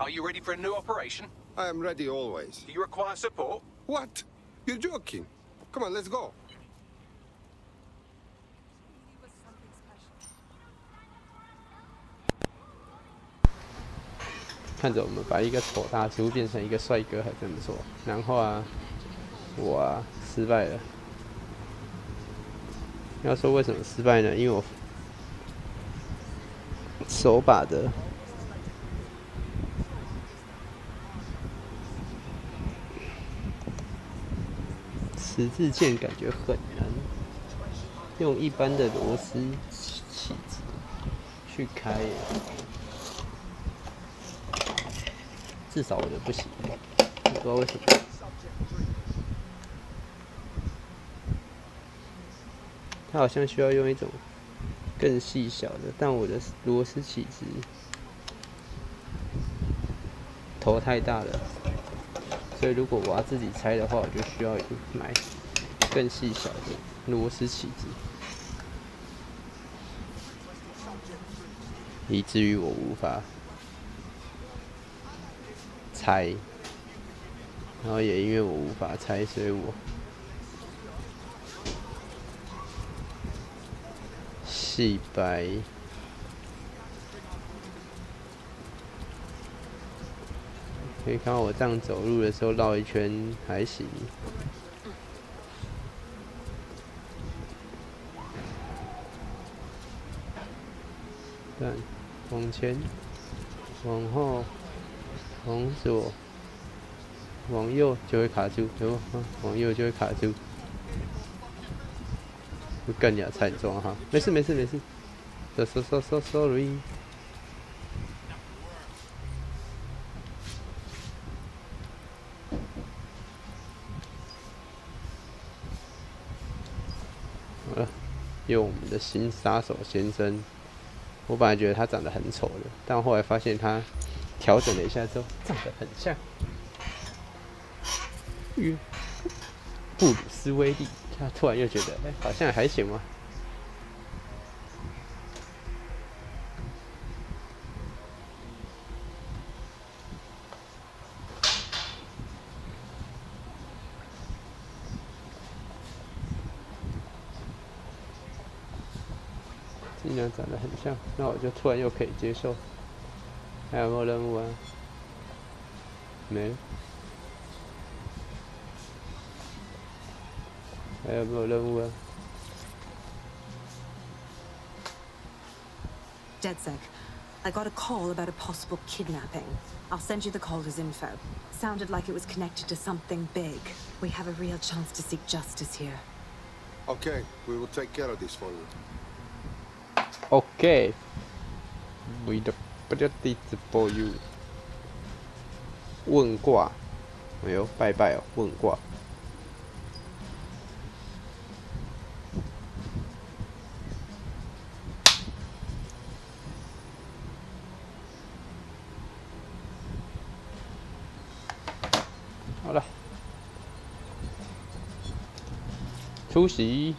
Are you ready for a new operation? I am ready always. Do you require support? What? You're joking? Come on, let's go. 看着我们把一个丑大叔变成一个帅哥，还真不错。然后啊，我啊失败了。要说为什么失败呢？因为我手把的十字键感觉很难用一般的螺丝起子去开耶。 至少我的不行，不知道为什么。它好像需要用一种更细小的，但我的螺丝起子头太大了，所以如果我要自己拆的话，我就需要买更细小的螺丝起子，以至于我无法 拆，然后也因为我无法拆，所以我细白。可以看到我这样走路的时候绕一圈还行。但往前、往后。 往左、往右就会卡住，往右就会卡住，会更加惨状哈。没事没事没事 ，sorry。好了，用我们的新杀手先生。我本来觉得他长得很丑的，但后来发现他 调整了一下之后，长得很像布鲁斯威利。他突然又觉得，好像还行嘛。竟然长得很像，那我就突然又可以接受。还有没有任务啊？没了。还有没有任务啊 DedSec, I got a call about a possible kidnapping. I'll send you the caller's info. Sounded like it was connected to something big. We have a real chance to seek justice here. Okay, we will take care of this for you. Okay. We the justice for you. 问卦，哎呦，拜拜哦，问卦。好了，出席。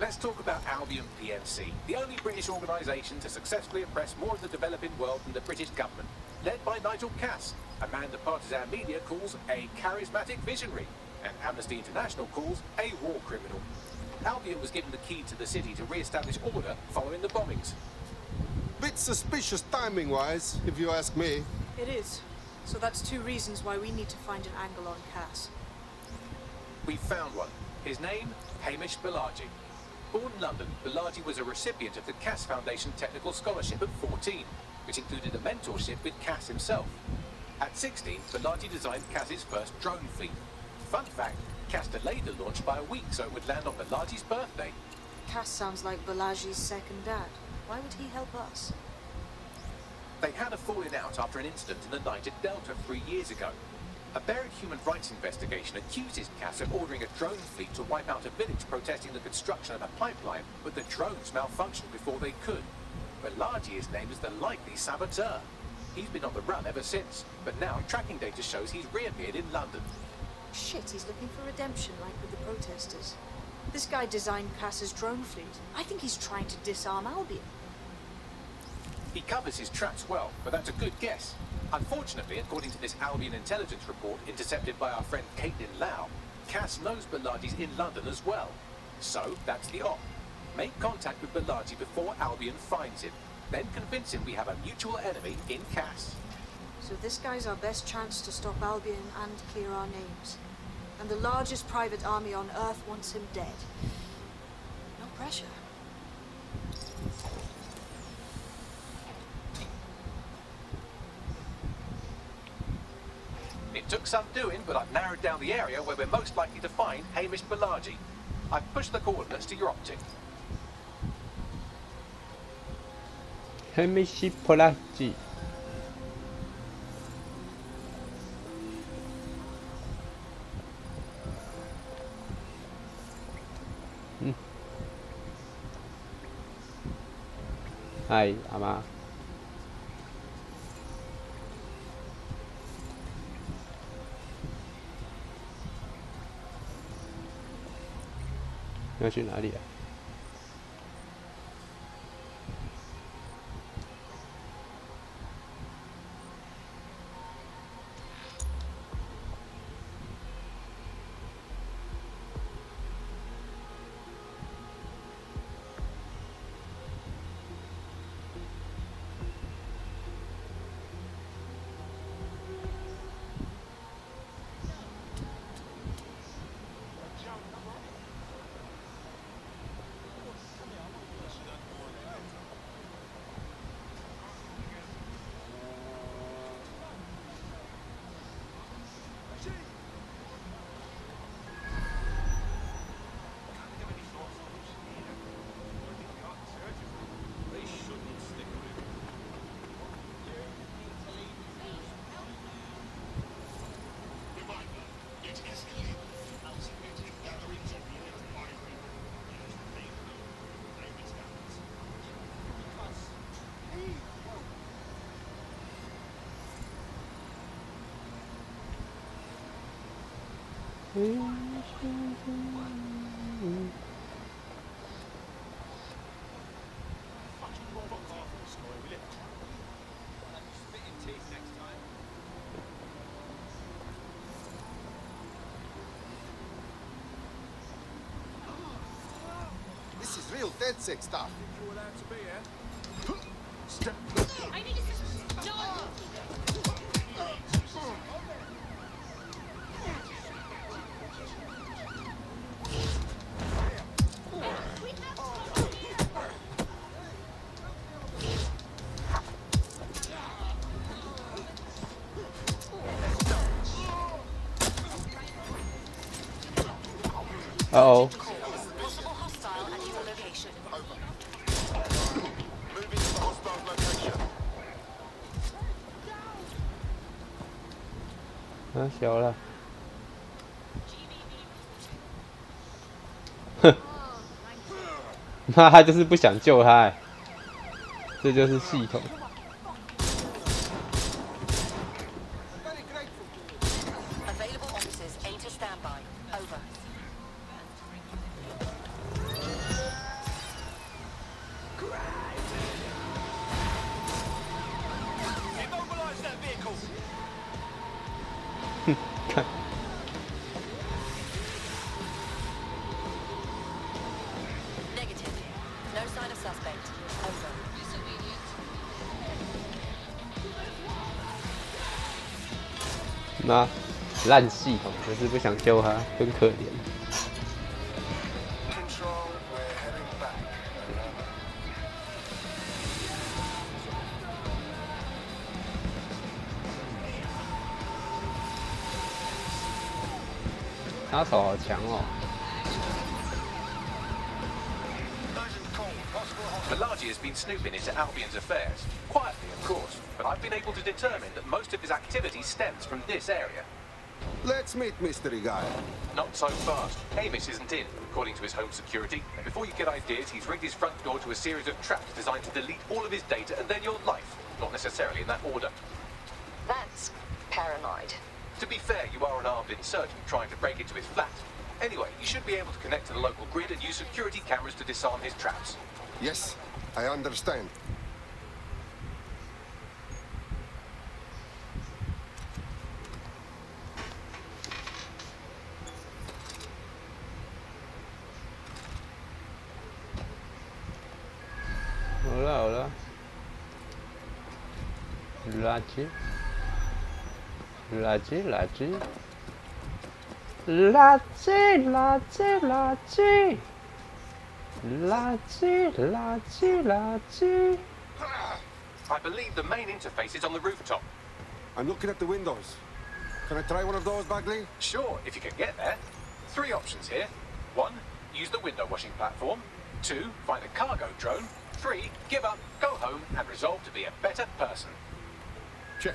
Let's talk about Albion PNC, the only British organisation to successfully impress more of the developing world than the British government. Led by Nigel Cass, a man the partisan media calls a charismatic visionary, and Amnesty International calls a war criminal. Albion was given the key to the city to re-establish order following the bombings. Bit suspicious timing-wise, if you ask me. It is. So that's two reasons why we need to find an angle on Cass. We found one. His name, Hamish Balaji. Born in London, Balaji was a recipient of the Cass Foundation Technical Scholarship at 14, which included a mentorship with Cass himself. At 16, Balaji designed Cass's first drone fleet. Fun fact, Cass delayed the launch by a week so it would land on Balaji's birthday. Cass sounds like Balaji's second dad. Why would he help us? They had a falling out after an incident in the Niger Delta 3 years ago. A buried human rights investigation accuses Cass of ordering a drone fleet to wipe out a village protesting the construction of a pipeline, but the drones malfunctioned before they could. Balaji is named as the likely saboteur. He's been on the run ever since, but now tracking data shows he's reappeared in London. Shit, he's looking for redemption like with the protesters. This guy designed Cass's drone fleet. I think he's trying to disarm Albion. He covers his tracks well, but that's a good guess. Unfortunately, according to this Albion intelligence report intercepted by our friend Caitlin Lau, Cass knows Bilardi's in London as well. So, that's the op. Make contact with Bilardi before Albion finds him. Then convince him we have a mutual enemy in Cass. So this guy's our best chance to stop Albion and clear our names. And the largest private army on Earth wants him dead. No pressure. It took some doing, but I've narrowed down the area where we're most likely to find Hamish Bilardi. I've pushed the coordinates to your optic. Hamish Bilardi. Hi, 阿媽。要去哪里啊？This is real DedSec stuff. You're allowed to be here. I need assistance. No! Uh-oh. Possible hostile at your location. Moving to the hostile location. 啊，小了。哼，妈，他就是不想救他哎，这就是系统。 Very grateful. Available officers A to standby. Over. Immobilize that vehicle. 看， Negative. No sign of suspect. Over. Disobedient. 妈，烂系统，可是不想救他，真可怜。 Control, we're heading back. 杀手好强哦！ Urgent call. Possible hostile. Bilardi has been snooping into Albion's affairs. Quietly, of course, but I've been able to determine that most of his activity stems from this area. Let's meet mystery guy. Not so fast. Hamish isn't in, according to his home security. Before you get ideas, he's rigged his front door to a series of traps designed to delete all of his data and then your life. Not necessarily in that order. That's paranoid. To be fair, you are an armed insurgent trying to break into his flat. Anyway, you should be able to connect to the local grid and use security cameras to disarm his traps. Yes, I understand. Hola. Lachi. I believe the main interface is on the rooftop. I'm looking at the windows. Can I try one of those, Bagley? Sure, if you can get there. 3 options here. 1, use the window washing platform. 2, find a cargo drone. 3, give up, go home, and resolve to be a better person. Check.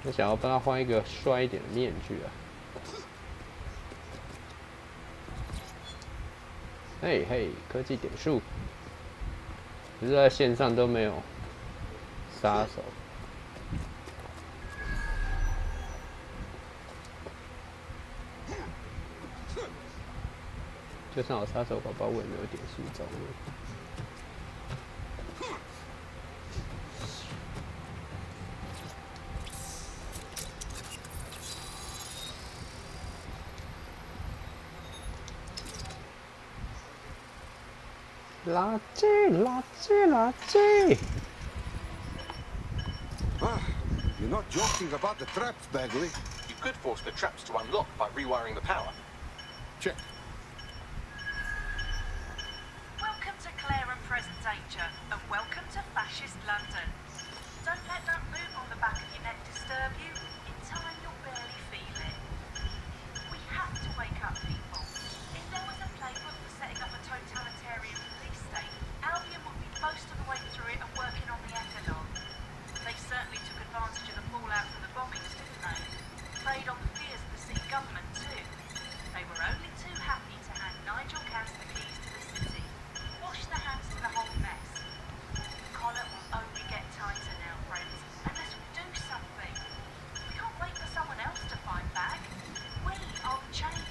我想要帮他换一个帅一点的面具啊！嘿嘿，科技点数，只是在线上都没有杀手。就算有杀手宝宝，我也没有点数中。垃圾！ Ah, you're not joking about the traps, Bagley. You could force the traps to unlock by rewiring the power. Check. Welcome to Claire and Present Danger, and welcome to Fascist London. Don't let that move on the back of your neck disturb you. In time, you'll barely feel it. We have to wake up people. If there was a playbook for setting up a totalitarian police state, Albion would be most of the way through it and working on the echelon. They certainly took advantage of the fallout from the bombings, didn't they? Played on the fears of the city government too. They were only too happy to hand Nigel Cass the keys to the city. Wash their hands of the whole mess. The collar will only get tighter now, friends, unless we do something. We can't wait for someone else to fight back. We are the change.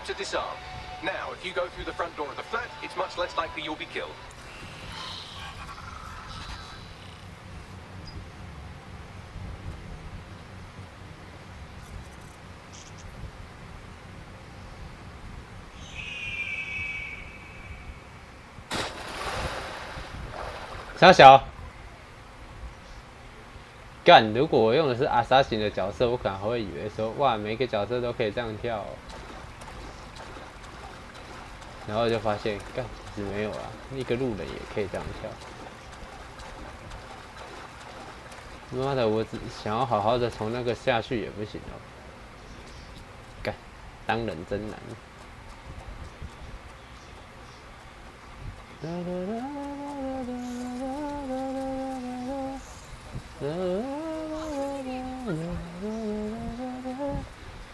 To disarm. Now, if you go through the front door of the flat, it's much less likely you'll be killed. 小小。干！如果我用的是阿萨型的角色，我可能还会以为说，哇，每个角色都可以这样跳、哦。然后就发现，干，其实没有啊，一个路人也可以这样跳。妈的，我只想要好好的从那个下去也不行哦。干，当人真难。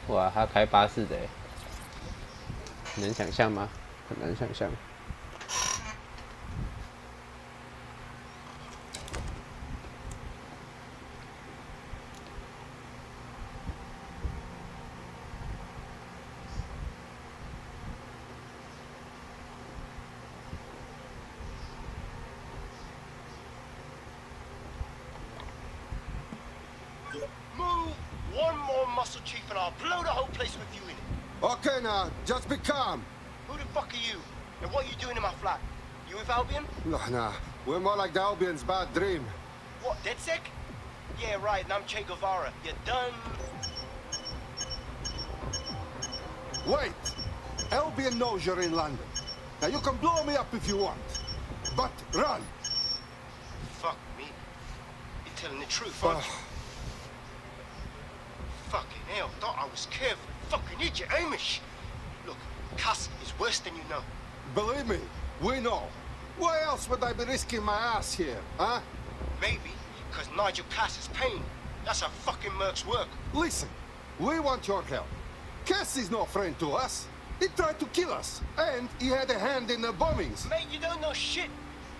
哇，他开巴士的，能想象吗？很难想象。Chief, and I'll blow the whole place with you in it. Okay, now, just be calm. Who the fuck are you? And what are you doing in my flat? You with Albion? Nah, we're more like the Albion's bad dream. What, DedSec? Yeah, right, and I'm Che Guevara. You done? Wait! Albion knows you're in London. Now, you can blow me up if you want. But run! Fuck me. You're telling the truth, aren't you? Fucking hell, thought I was careful. Fucking idiot, Amish. Look, Cass is worse than you know. Believe me, we know. Why else would I be risking my ass here, huh? Maybe, because Nigel Cass is paying. That's how fucking mercs work. Listen, we want your help. Cass is no friend to us. He tried to kill us, and he had a hand in the bombings. Mate, you don't know shit.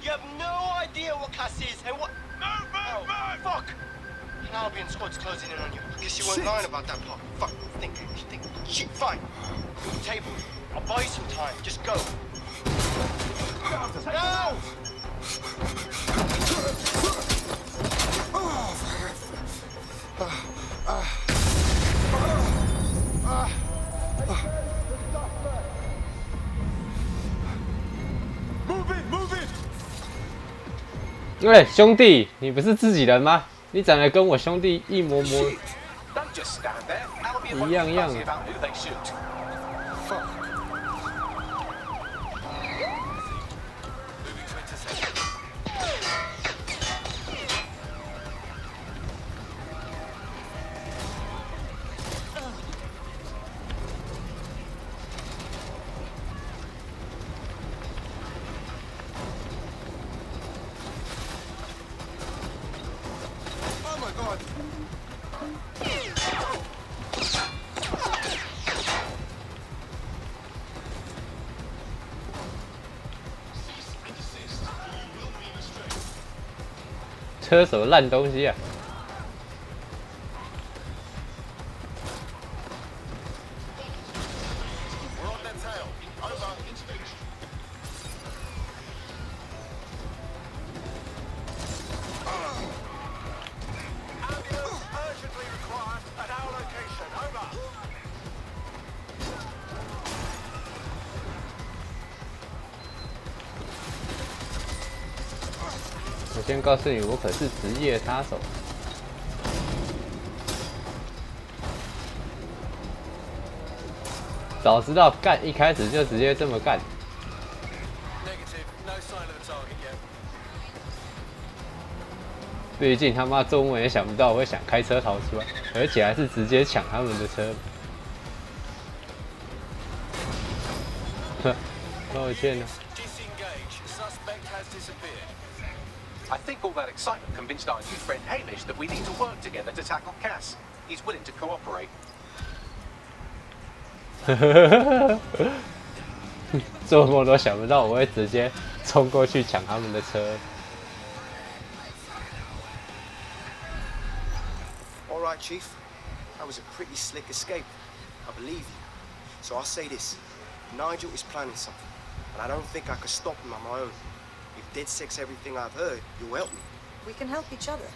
You have no idea what Cass is and what... Move! Fuck! An Albion squad's closing in on you. I guess you weren't lying about that part. Fuck, think. Shit, fine. Table, I'll buy you some time. Just go. No! Move it! 喂，兄弟，你不是自己人吗？你长得跟我兄弟一模模，一样样。车什么烂东西啊！我先告诉你，我可是职业杀手。早知道干，一开始就直接这么干。毕竟他妈中文也想不到我会想开车逃出来，而且还是直接抢他们的车。抱歉啊。 I think all that excitement convinced our new friend Hamish that we need to work together to tackle Cass. He's willing to cooperate. 做梦都想不到我会直接冲过去抢他们的车。All right, Chief. That was a pretty slick escape. I believe you. So I'll say this: Nigel is planning something, and I don't think I could stop him on my own. If DedSec's everything I've heard, you'll help me. We can help each other.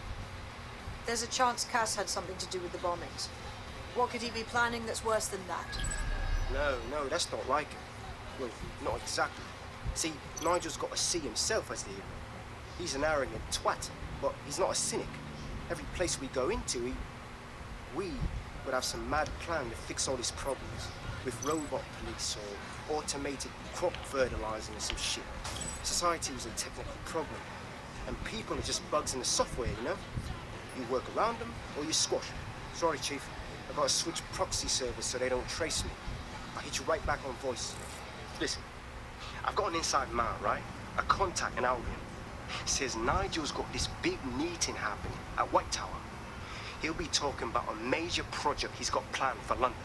There's a chance Cass had something to do with the bombings. What could he be planning that's worse than that? No, that's not like him. Well, not exactly. See, Nigel's got to see himself as the hero. He's an arrogant twat, but he's not a cynic. Every place we go into, we would have some mad plan to fix all his problems. With robot police or automated crop fertilizing or some shit. Society was a technical problem. And people are just bugs in the software, you know? You work around them or you squash them. Sorry, Chief. I've got to switch proxy servers so they don't trace me. I'll hit you right back on voice. Listen, I've got an inside man, right? A contact in Albion. Says Nigel's got this big meeting happening at White Tower. He'll be talking about a major project he's got planned for London.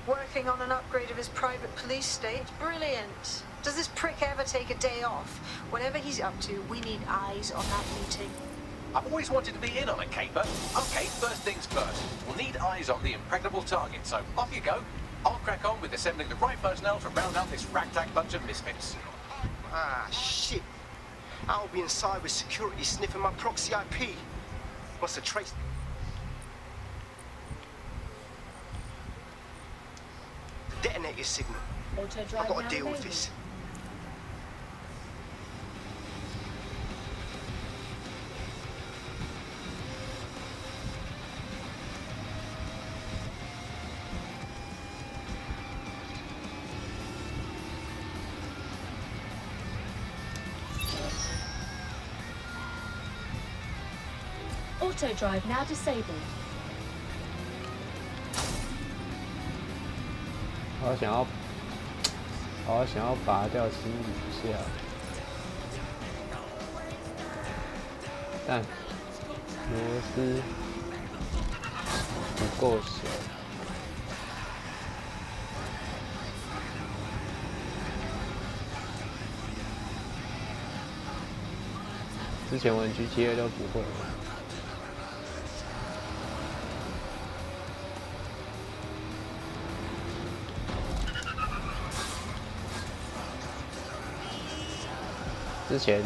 Working on an upgrade of his private police state? Brilliant. Does this prick ever take a day off? Whatever he's up to, we need eyes on that meeting. I've always wanted to be in on a caper. Okay, first things first. We'll need eyes on the impregnable target, so off you go. I'll crack on with assembling the right personnel to round out this ragtag bunch of misfits. Ah, shit. Albion cyber security sniffing my proxy IP. Must have traced... Detonator signal. I've got to deal with this. Auto drive now disabled. 好想要拔掉清理一下，但螺丝不够小。之前玩 GTA 都不会。 之前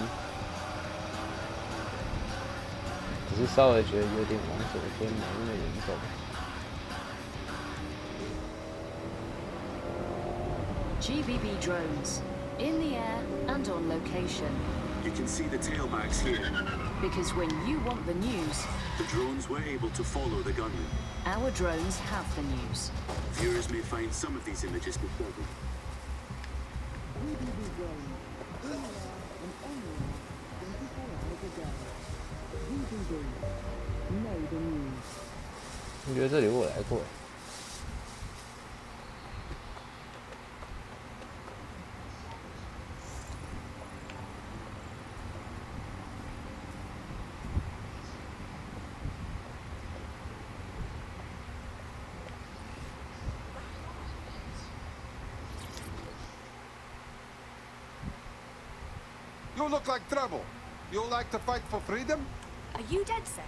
只是稍微觉得有点往左偏，没那么严重。GBB drones, in the air and on location. You can see the tail marks here. Because when you want the news, the drones were able to follow the gunman. Our drones have the news. Viewers may find some of these images disturbing. GBB drones. 我觉得这里我来过。You look like trouble. You like to fight for freedom? Are you dead, Sec?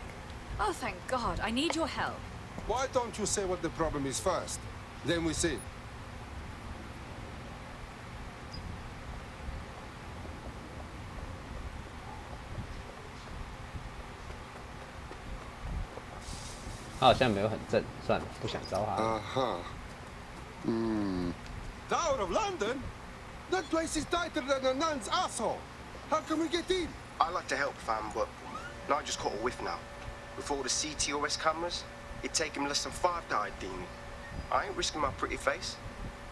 Oh, thank God. I need your help. Why don't you say what the problem is first? Then we see.他好像没有很正，算了，不想招他。Tower of London? That place is tighter than a nun's asshole. How can we get in? I like to help, fam, but Nigel's caught a whiff now. With all the CTOS cameras, it'd take him less than 5 to ID me. I ain't risking my pretty face.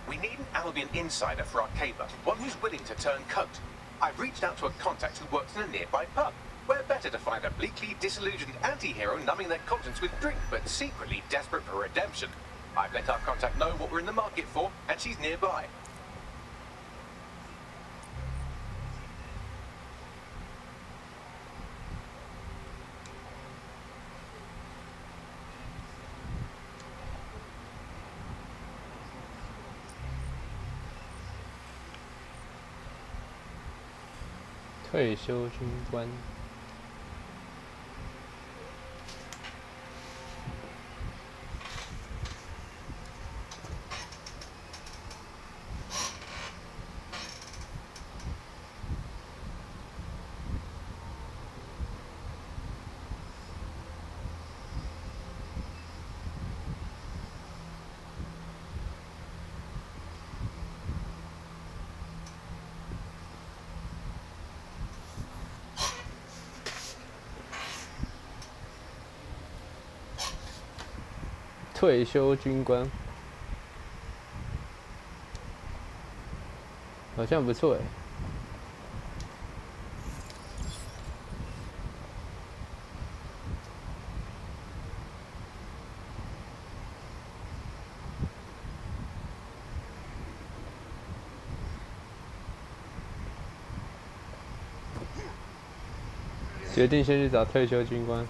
We need an Albion insider for our caper, one who's willing to turn coat. I've reached out to a contact who works in a nearby pub. Where better to find a bleakly disillusioned anti-hero numbing their conscience with drink, but secretly desperate for redemption. I've let our contact know what we're in the market for, and she's nearby. "退休军官。退休军官，好像不错哎。决定先去找退休军官。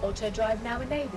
Auto drive now enabled.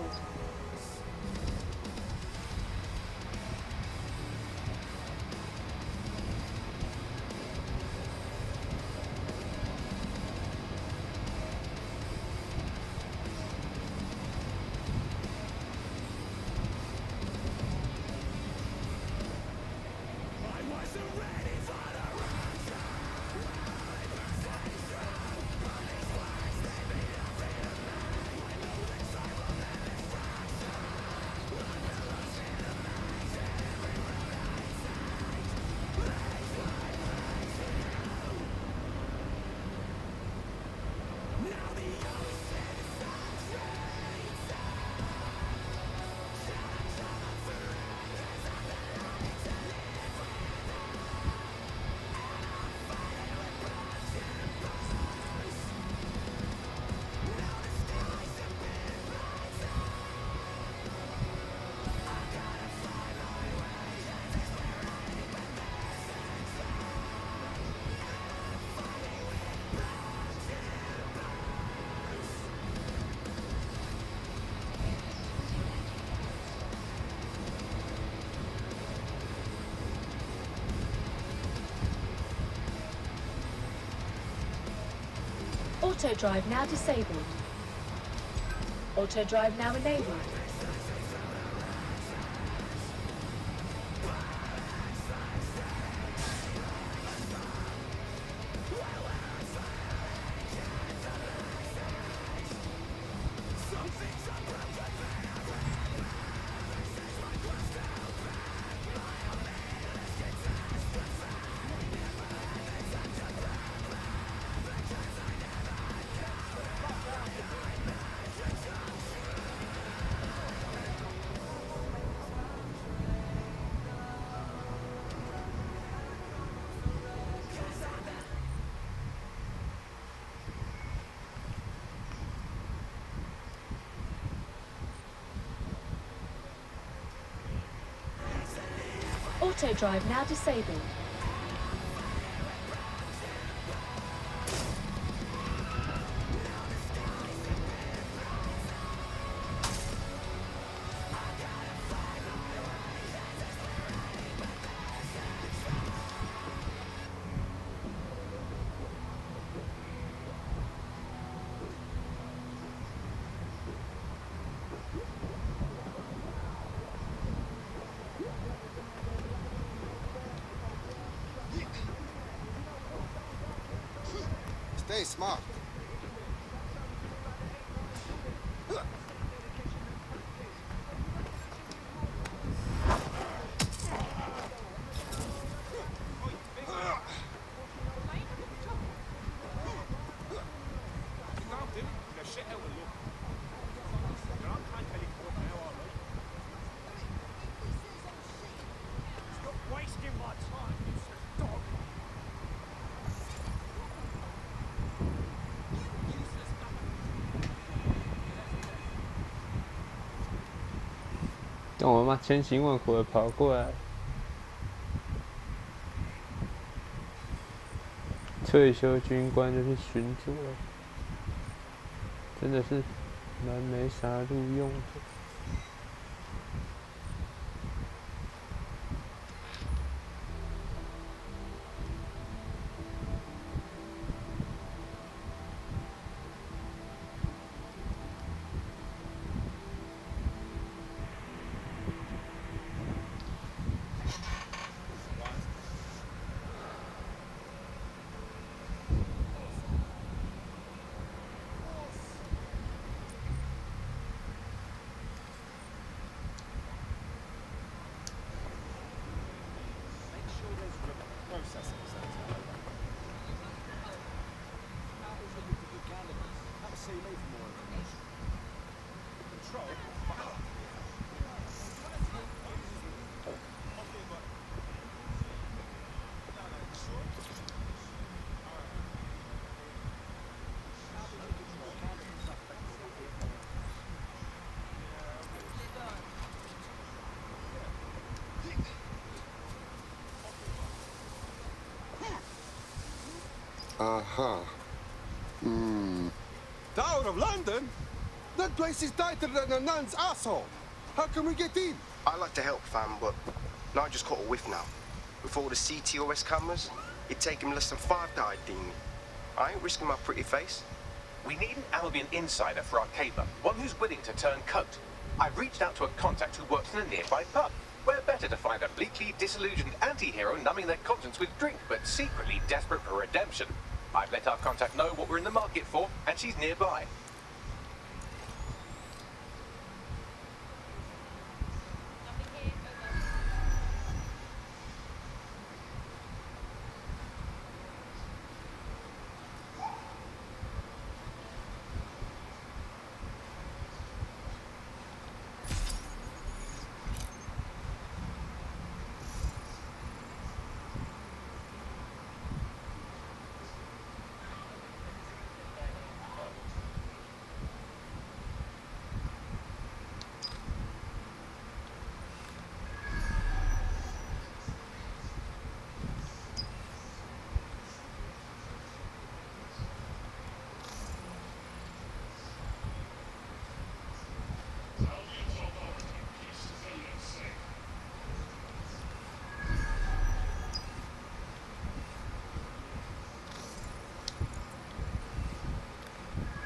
Auto drive now disabled. Auto drive now enabled. Auto drive now disabled. Stay smart.干我妈千辛万苦的跑过来，退休军官就是巡佐，真的是蛮没啥路用的。Uh-huh. Tower of London? That place is tighter than a nun's asshole. How can we get in? I'd like to help, fam, but Nigel's caught a whiff now. With all the CTOS cameras, it'd take him less than 5 to ID me. I ain't risking my pretty face. We need an Albion insider for our caper, one who's willing to turn coat. I've reached out to a contact who works in a nearby pub. Where better to find a bleakly disillusioned anti-hero numbing their conscience with drink, but secretly desperate for redemption. I've let our contact know what we're in the market for, and she's nearby.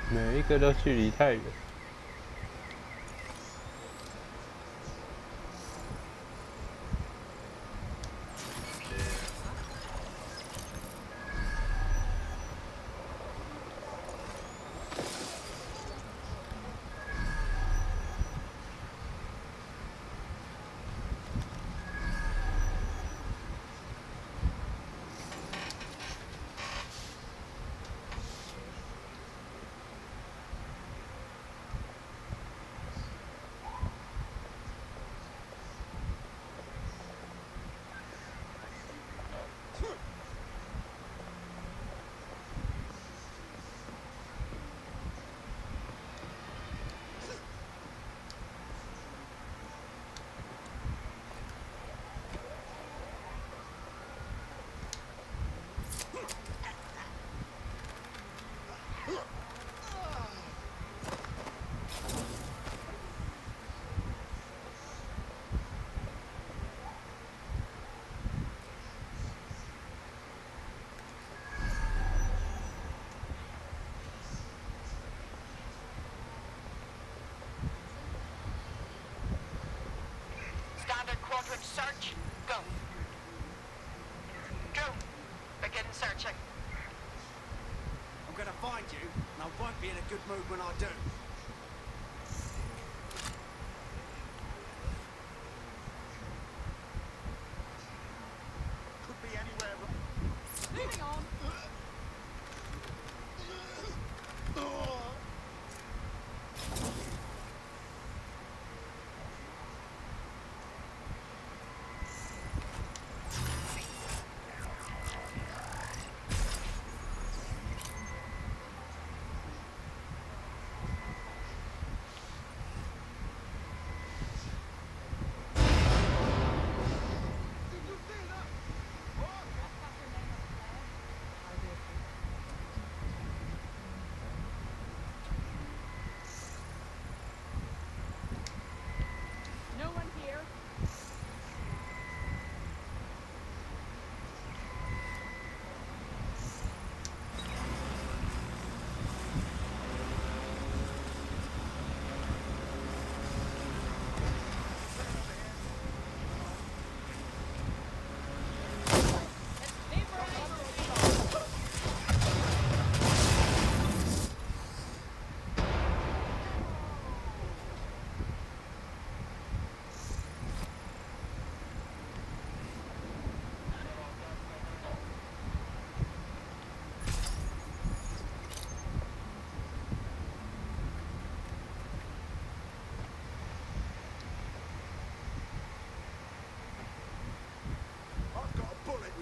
每一个都距离太远。Standard quadrant search, go. Go. Begin searching. I'm gonna find you, and I won't be in a good mood when I do. Could be anywhere. Moving on.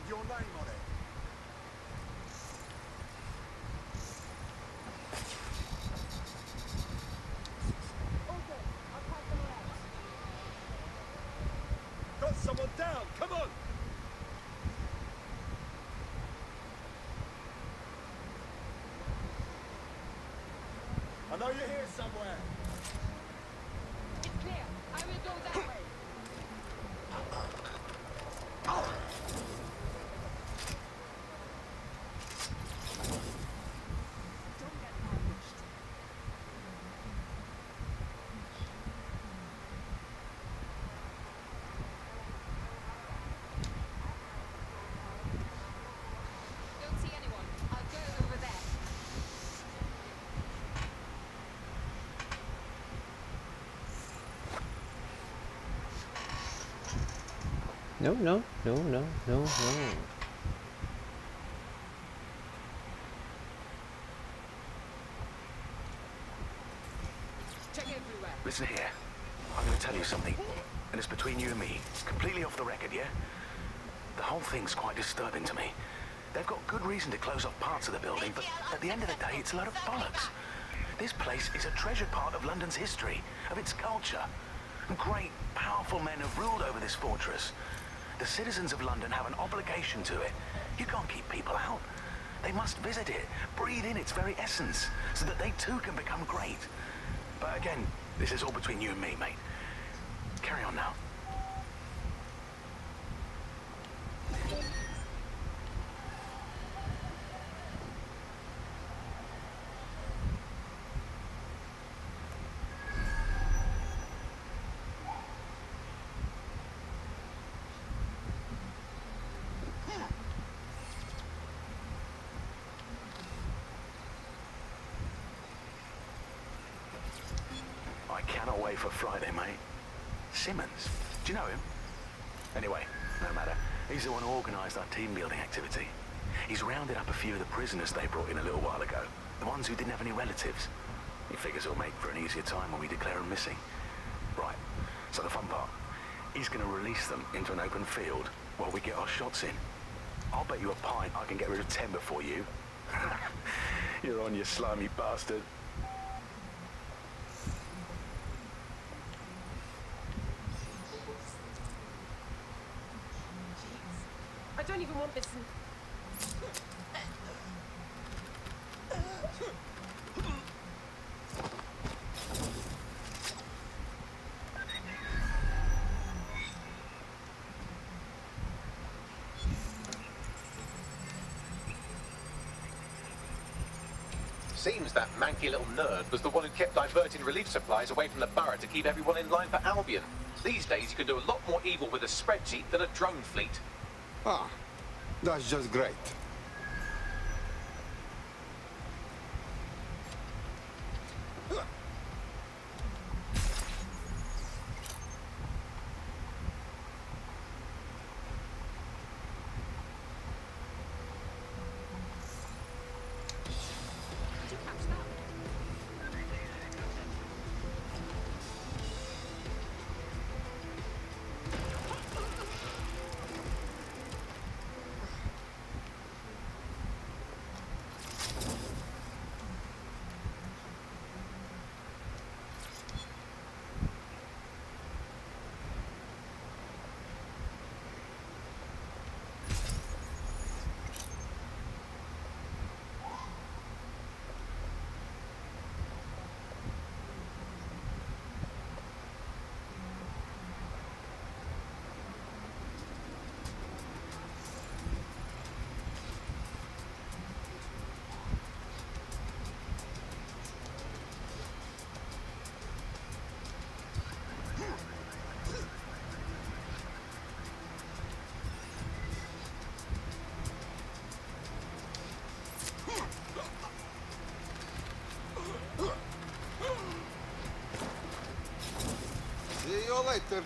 Your name on it. Got someone down, come on! know you're here somewhere. It's clear. I will go that way. Don't see anyone. I'll go over there. No, no, no, no, no, no. Check everywhere. Listen here. I'm going to tell you something, and it's between you and me. Completely off the record, yeah? The whole thing's quite disturbing to me. They've got good reason to close off parts of the building, but at the end of the day, it's a load of bollocks. This place is a treasured part of London's history, of its culture. Great, powerful men have ruled over this fortress. The citizens of London have an obligation to it. You can't keep people out. They must visit it, breathe in its very essence, so that they too can become great. But again, this is all between you and me, mate. Carry on now. I cannot wait for Friday, mate. Simmons? Do you know him? Anyway, no matter. He's the one who organised our team-building activity. He's rounded up a few of the prisoners they brought in a little while ago. The ones who didn't have any relatives. He figures it'll make for an easier time when we declare them missing. Right, so the fun part. He's going to release them into an open field while we get our shots in. I'll bet you a pint I can get rid of 10 before you. You're on, you slimy bastard. I don't even want this. Seems that manky little nerd was the one who kept diverting relief supplies away from the borough to keep everyone in line for Albion. These days you can do a lot more evil with a spreadsheet than a drone fleet. Ah, that's just great. See you later.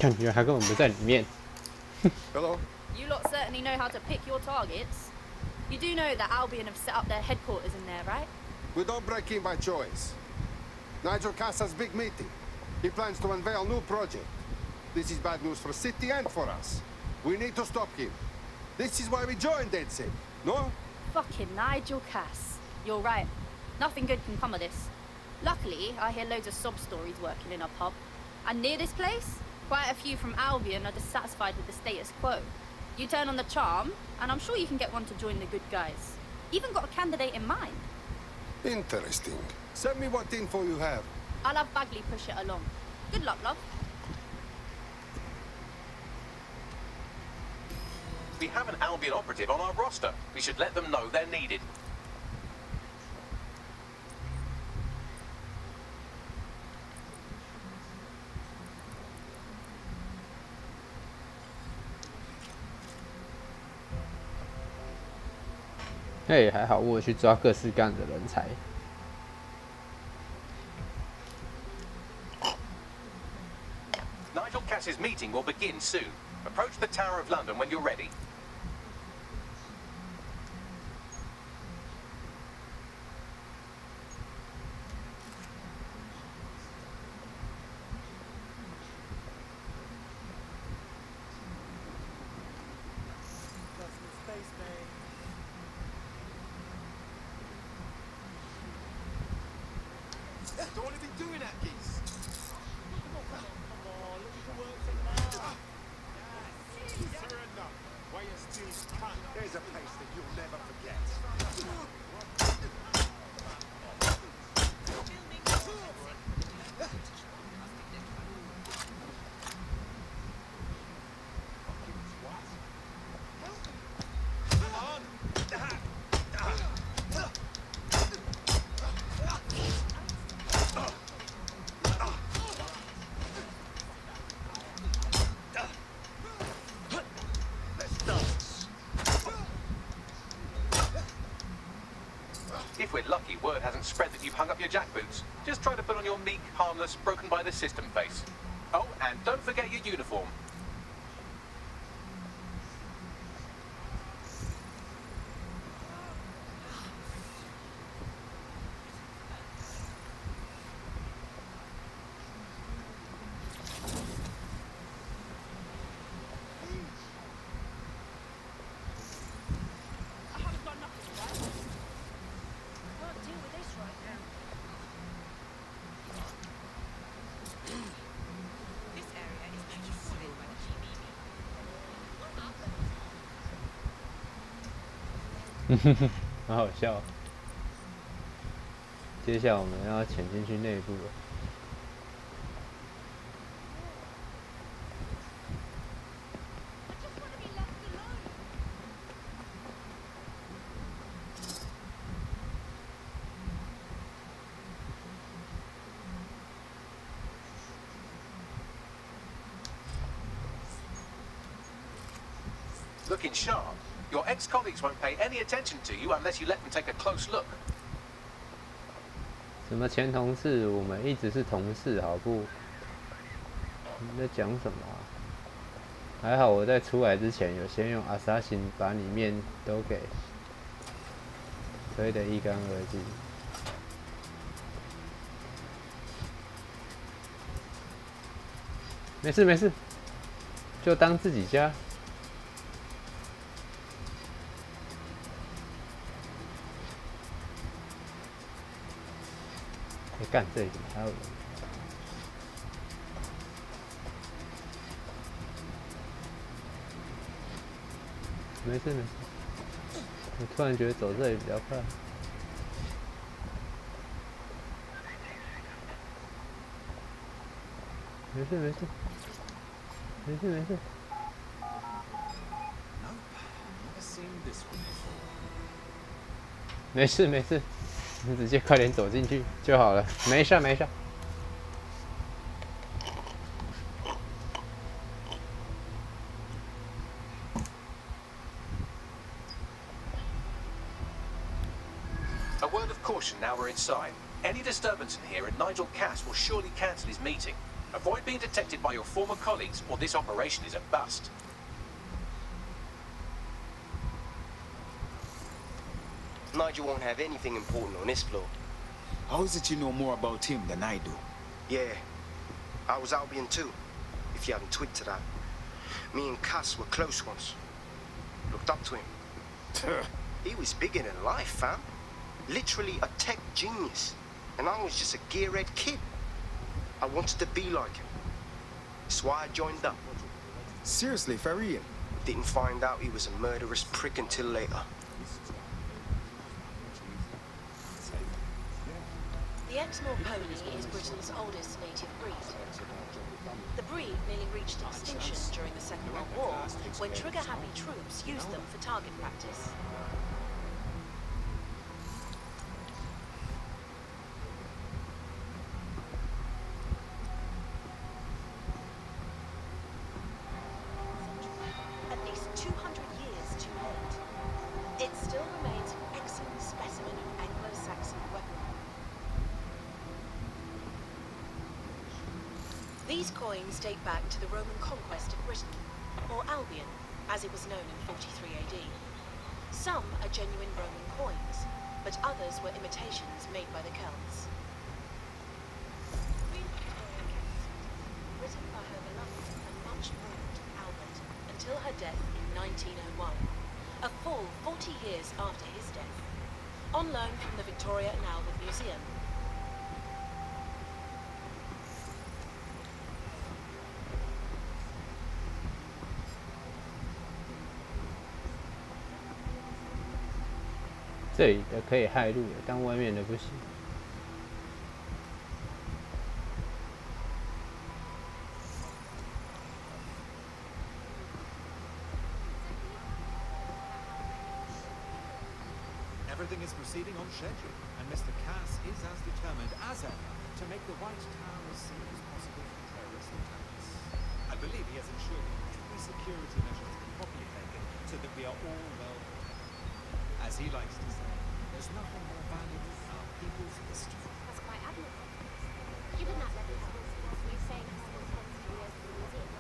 看，原来他根本不在里面。Hello? You lot certainly know how to pick your targets. You do know that Albion have set up their headquarters in there, right? We don't break in by choice. Nigel Cass has big meeting. He plans to unveil new project. This is bad news for city and for us. We need to stop him. This is why we joined DedSec, no? Fucking Nigel Cass. You're right. Nothing good can come of this. Luckily, I hear loads of sob stories working in our pub. And near this place, quite a few from Albion are dissatisfied with the status quo. You turn on the charm, and I'm sure you can get one to join the good guys. Even got a candidate in mind. Interesting. Send me what info you have. I'll have Bagley push it along. Good luck, love. We have an Albion operative on our roster. We should let them know they're needed. Hey, 还好我有去抓各式各样的人才。Nigel Cass's meeting will begin soon. Approach the Tower of London when you're ready. Don't want to be doing that, geese. Surrender. Why you still can't? There's a place that you'll never forget. If we're lucky, word hasn't spread that you've hung up your jackboots. Just try to put on your meek, harmless, broken by the system face. Oh, and don't forget your uniform. This 好好笑。接下来我们要潜进去内部了。Looking sharp. Your ex-colleagues won't pay any attention to you unless you let them take a close look. 什么前同事？我们一直是同事，好不？你在讲什么啊？还好我在出来之前有先用阿萨辛把里面都给推得一干二净。没事没事，就当自己家。干这里怎么还有人？没事没事，我突然觉得走这里比较快。没事没事，没事没事。没事没事。你直接快点走进去就好了，没事没事。A word of caution now we're inside. Any disturbance in here and Nigel Cass will surely cancel his meeting. Avoid being detected by your former colleagues, or this operation is a bust. Nigel won't have anything important on this floor. How is it you know more about him than I do? Yeah, I was Albion too, if you hadn't twigged to that. Me and Cass were close once. Looked up to him. He was bigger than life, fam. Literally a tech genius. And I was just a gearhead kid. I wanted to be like him. That's why I joined up. Seriously, for real? Didn't find out he was a murderous prick until later. The Exmoor pony is Britain's oldest native breed. The breed nearly reached extinction during the Second World War, when trigger-happy troops used them for target practice. At least 200 years too late, it still remains an excellent specimen of Anglo-Saxon weaponry. These coins date back to the Roman conquest of Britain, or Albion, as it was known in 43 AD. Some are genuine Roman coins, but others were imitations made by the Celts. Written by her beloved and much mourned Albert, until her death in 1901, a full 40 years after his death, on loan from the Victoria and Albert Museum.这里的可以骇入的，但外面的不行。Everything is proceeding on schedule, and Mr. Cass is as determined as ever to make the White Tower as safe as possible for terrorist attacks. I believe he has ensured that every security measure has been properly taken so that we are all well protected. As he likes to say, there's nothing more valuable than our people's history. That's quite admirable. Given that level of you're saying he still intends to be as the museum.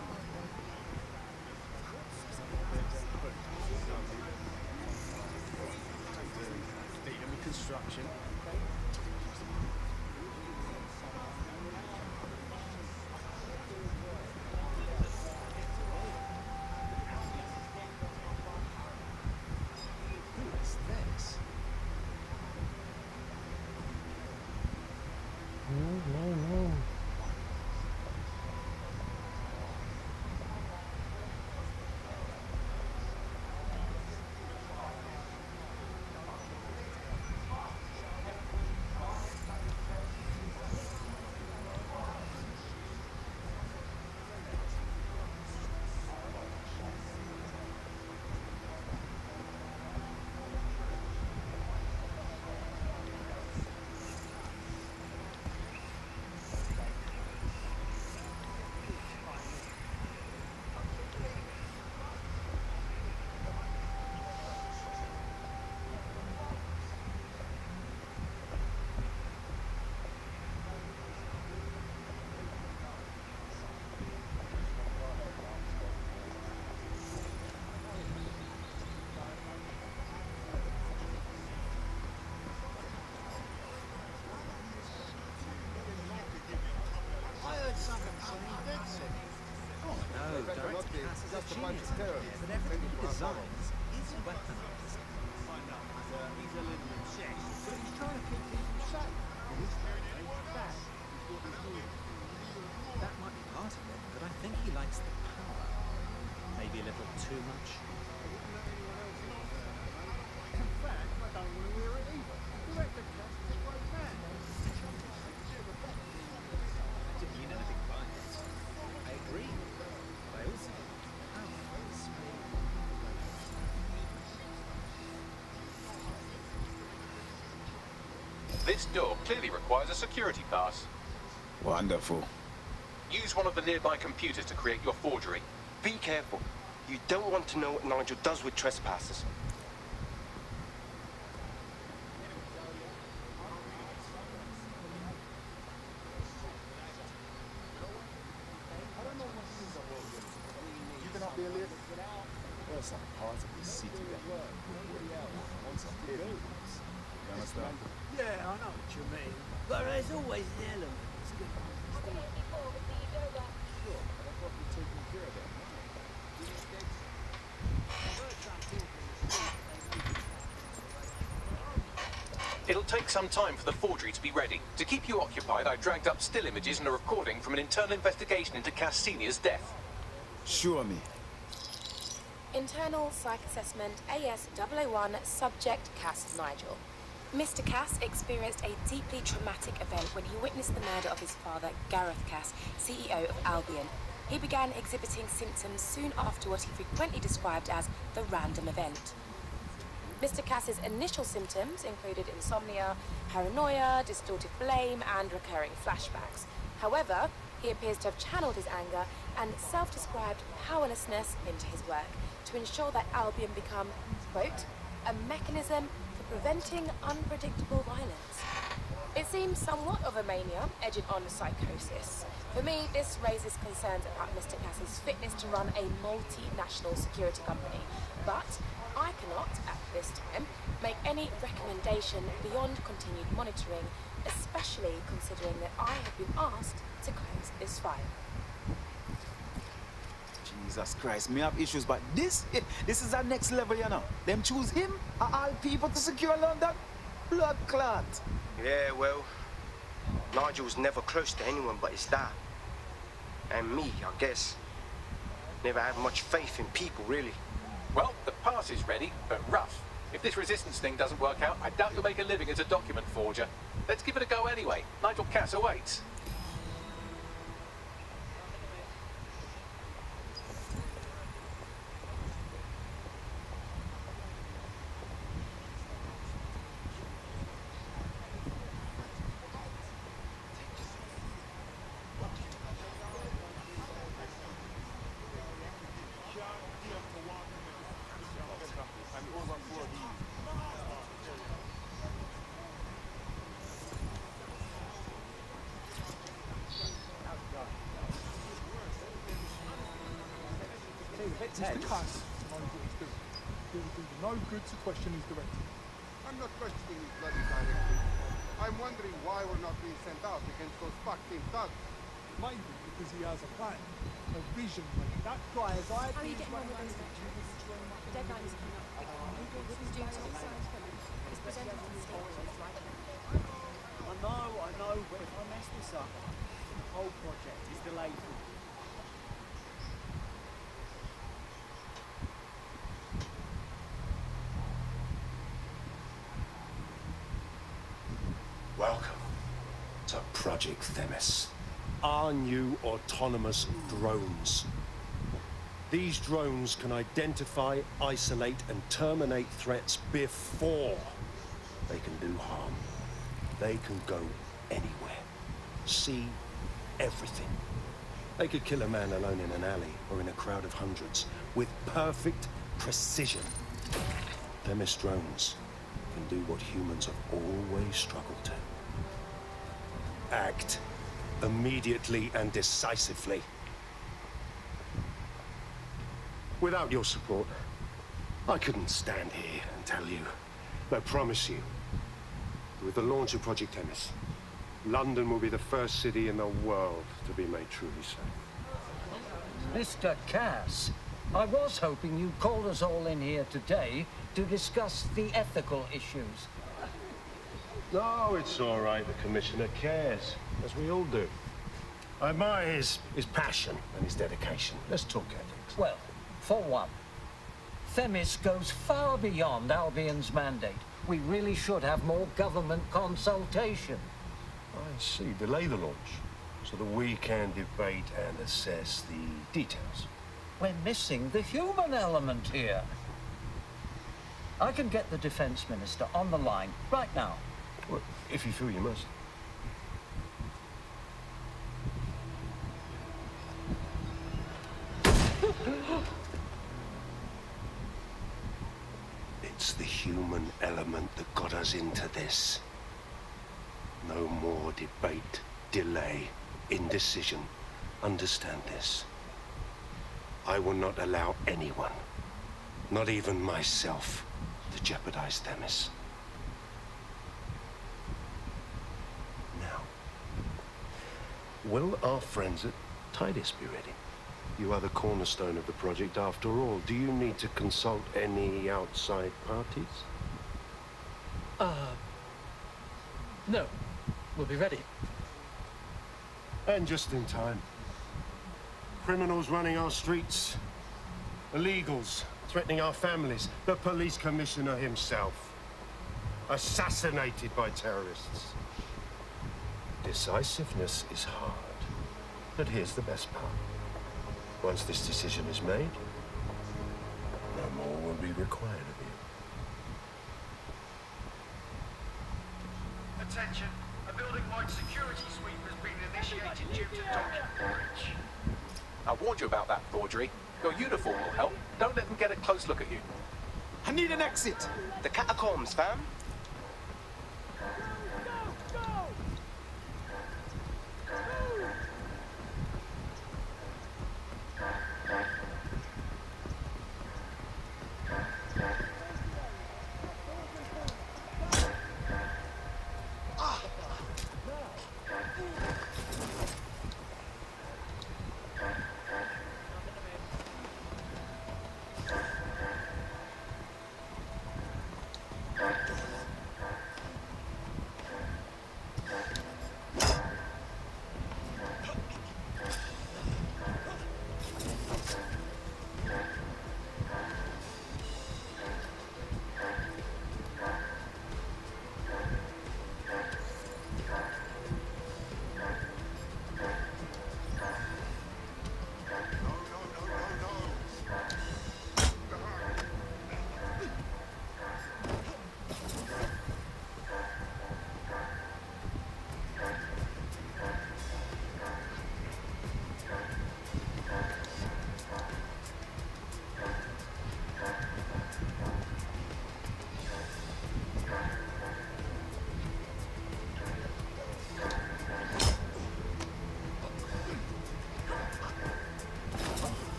Construction. Who is this? No. Director Cass is a genius, but everything he designs is weaponized. I know, he's a little obsessed, but he's trying to keep people safe. That might be part of it, but I think he likes the power. Maybe a little too much. In fact, I don't want to hear it either. Director Cass is a great man. I didn't mean anything by it. I agree. But I also This door clearly requires a security pass. Wonderful. Use one of the nearby computers to create your forgery. Be careful. You don't want to know what Nigel does with trespassers. us are part of the city that we want some buildings. You understand? Yeah, I know what you mean. But there's always an element that's good. Sure, but I thought we'd taken care of that. It'll take some time for the forgery to be ready. To keep you occupied, I dragged up still images and a recording from an internal investigation into Cass Sr.'s death. Sure me. Internal Psych Assessment AS-001, Subject Cass Nigel. Mr. Cass experienced a deeply traumatic event when he witnessed the murder of his father, Gareth Cass, CEO of Albion. He began exhibiting symptoms soon after what he frequently described as the random event. Mr. Cass's initial symptoms included insomnia, paranoia, distorted blame, and recurring flashbacks. However, he appears to have channeled his anger and self-described powerlessness into his work to ensure that Albion become, quote, a mechanism for preventing unpredictable violence. It seems somewhat of a mania, edging on psychosis. For me, this raises concerns about Mr. Cass's fitness to run a multinational security company, but I cannot, at this time, make any recommendation beyond continued monitoring, especially considering that I have been asked to close this file. Jesus Christ, me have issues, but this is our next level, you know. Them choose him, of all people, to secure London. Blood clot. Yeah, well, Nigel's never close to anyone but his dad. And me, I guess. Never had much faith in people, really. Well, the pass is ready, but rough. If this resistance thing doesn't work out, I doubt you'll make a living as a document forger. Let's give it a go anyway. Nigel Cass awaits. Mr. Cass knows what he's doing. It would do no good to question his directive. I'm not questioning his bloody directive. I'm wondering why we're not being sent out against those fucking thugs. Maybe because he has a plan, a vision. That guy has How are you getting on with those lectures? The deadline is coming up. This is due to be signed. It's presented on the stage. I know, but if I mess this up, the whole project is delayed for me. Welcome to Project Themis. Our new autonomous drones. These drones can identify, isolate, and terminate threats before they can do harm. They can go anywhere, see everything. They could kill a man alone in an alley or in a crowd of hundreds with perfect precision. Themis drones can do what humans have always struggled to. Act immediately and decisively. Without your support, I couldn't stand here and tell you. But I promise you, with the launch of Project Themis, London will be the first city in the world to be made truly safe. Mr. Cass, I was hoping you'd call us all in here today to discuss the ethical issues. No, it's all right. The Commissioner cares, as we all do. I admire his passion and his dedication. Let's talk ethics. Well, for one, Themis goes far beyond Albion's mandate. We really should have more government consultation. I see. Delay the launch so that we can debate and assess the details. We're missing the human element here. I can get the Defense Minister on the line right now. Well, if you feel you must. It's the human element that got us into this. No more debate, delay, indecision. Understand this. I will not allow anyone, Not even myself to jeopardize Themis. Now, will our friends at Tidus be ready? You are the cornerstone of the project after all. Do you need to consult any outside parties? No. We'll be ready. And just in time. Criminals running our streets. Illegals threatening our families. The police commissioner himself. Assassinated by terrorists. Decisiveness is hard. But here's the best part. Once this decision is made, no more will be required of you. Attention, a building-wide security sweep has been initiated due to document breach. I warned you about that forgery. Your uniform will help. Don't let them get a close look at you. I need an exit. The catacombs, fam.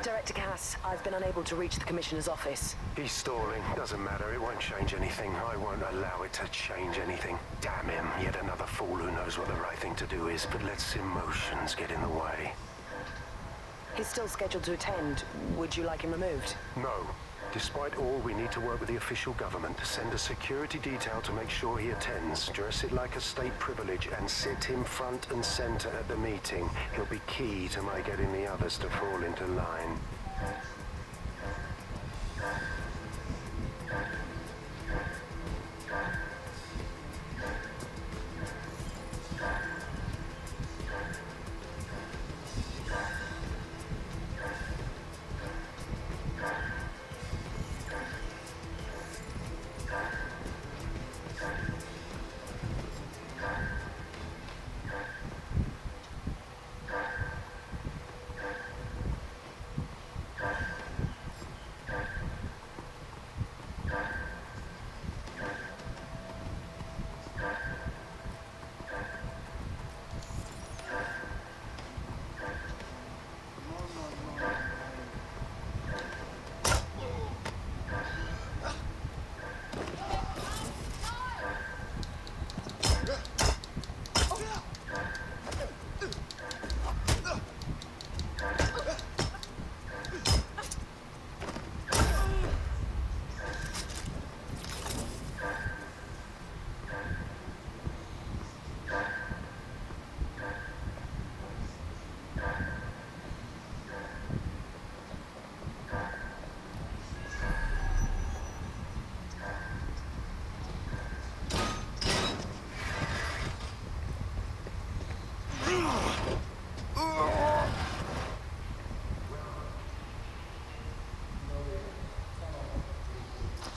Director Cass, I've been unable to reach the Commissioner's office. He's stalling. Doesn't matter. It won't change anything. I won't allow it to change anything. Damn him. Yet another fool who knows what the right thing to do is, but lets emotions get in the way. He's still scheduled to attend. Would you like him removed? No. Despite all, we need to work with the official government to send a security detail to make sure he attends, dress it like a state privilege, and sit him front and center at the meeting. He'll be key to my getting the others to fall into line.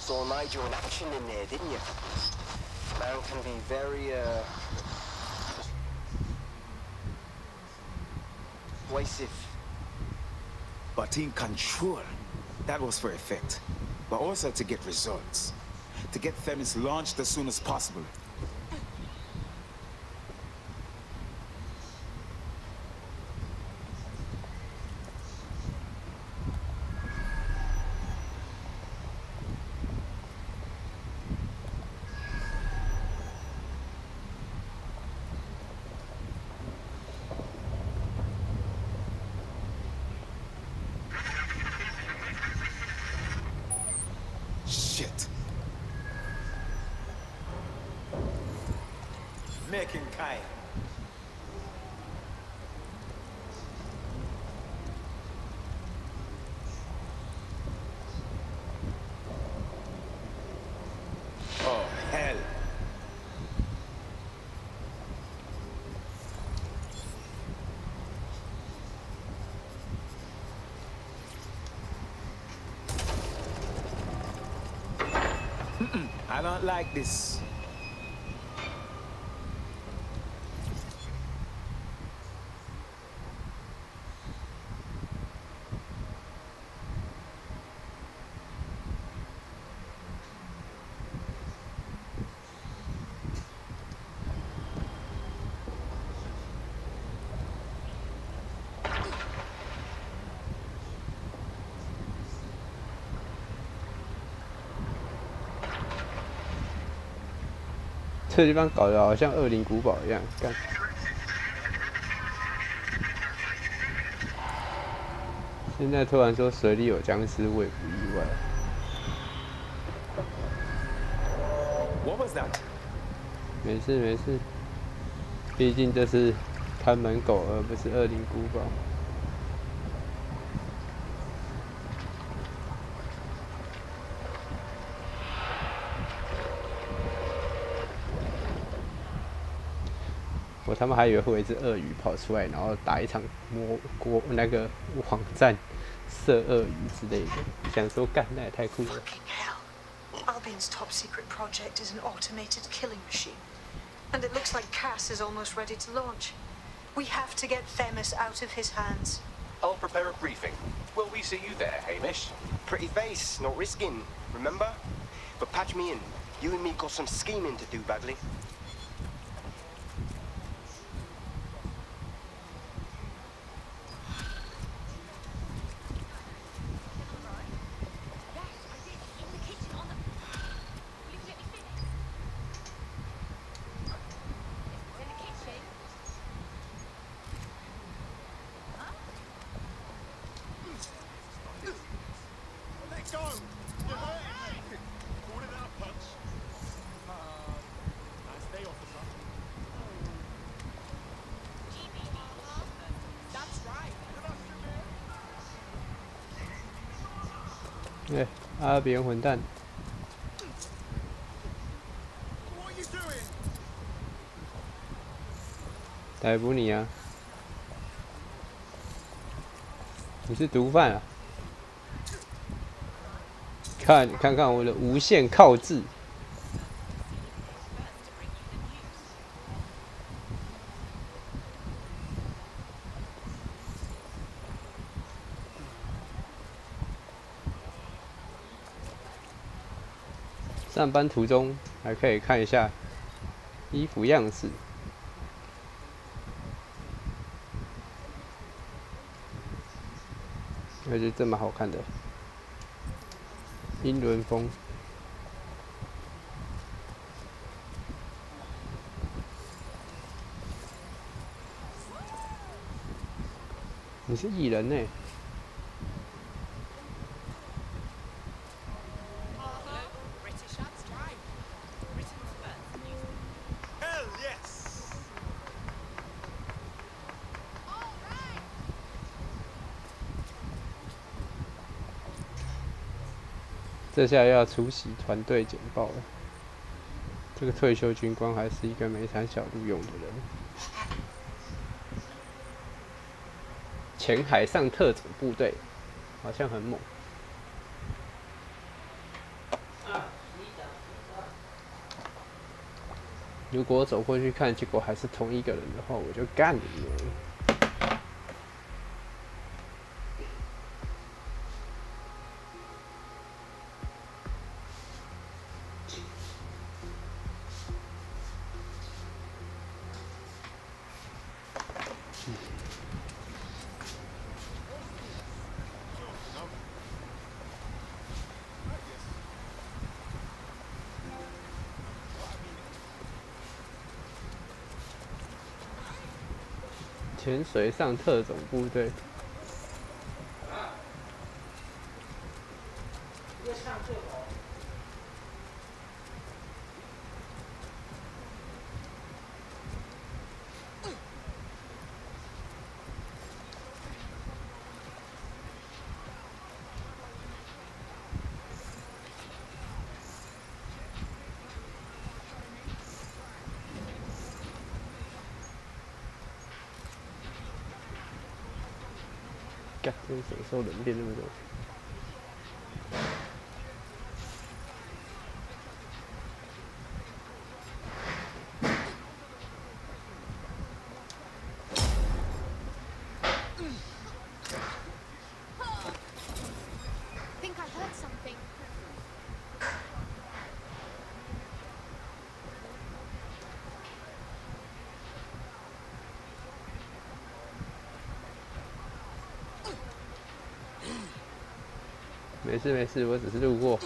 Saw Nigel in action in there, didn't you? Man can be very, persuasive. but in control. That was for effect, but also to get results. To get Themis launched as soon as possible. Making kind. Oh, hell. I don't like this.这地方搞得好像恶灵古堡一样，干。现在突然说水里有僵尸，我也不意外。What was that? 没事没事，毕竟这是看门狗，而不是恶灵古堡。我他妈还以为会有一只鳄鱼跑出来，然后打一场那个网战，射鳄鱼之类的。想说干，那也太酷了。 Albion's top secret project is an automated killing machine. And it looks like Cass is almost ready to launch. We have to get Themis out of his hands. I'll prepare a briefing. Will we see you there, Hamish? Pretty face, not risking, remember? But patch me in. You and me got some scheming to do, Bagley.哎，阿扁混蛋！逮捕你啊！你是毒贩啊！看看我的无限靠制！上班途中还可以看一下衣服样式。 而且这么好看的英伦风，你是蚁人呢？ 这下要出席团队简报了。这个退休军官还是一个没产小路用的人。前海上特种部队，好像很猛。如果我走过去看，结果还是同一个人的话，我就干你了。潜水上特种部队。干，这什么时候人变那么多？Think I heard something. 没事没事，我只是路过。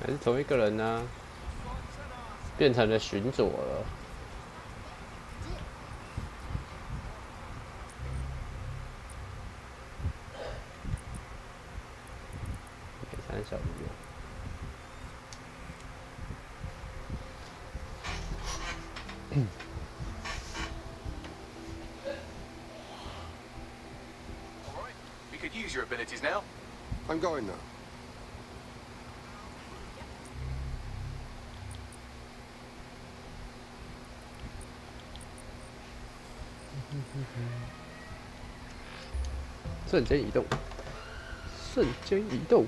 还是同一个人呢、啊，变成了巡佐了。小鱼哦。We could use your abilities now. I'm going now. -瞬间移动，瞬间移动。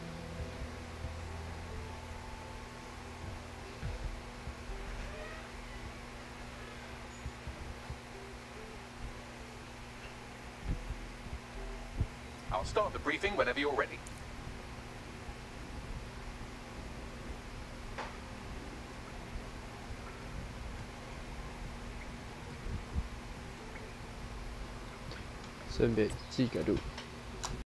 I'll start the briefing whenever you're ready.顺便记个录。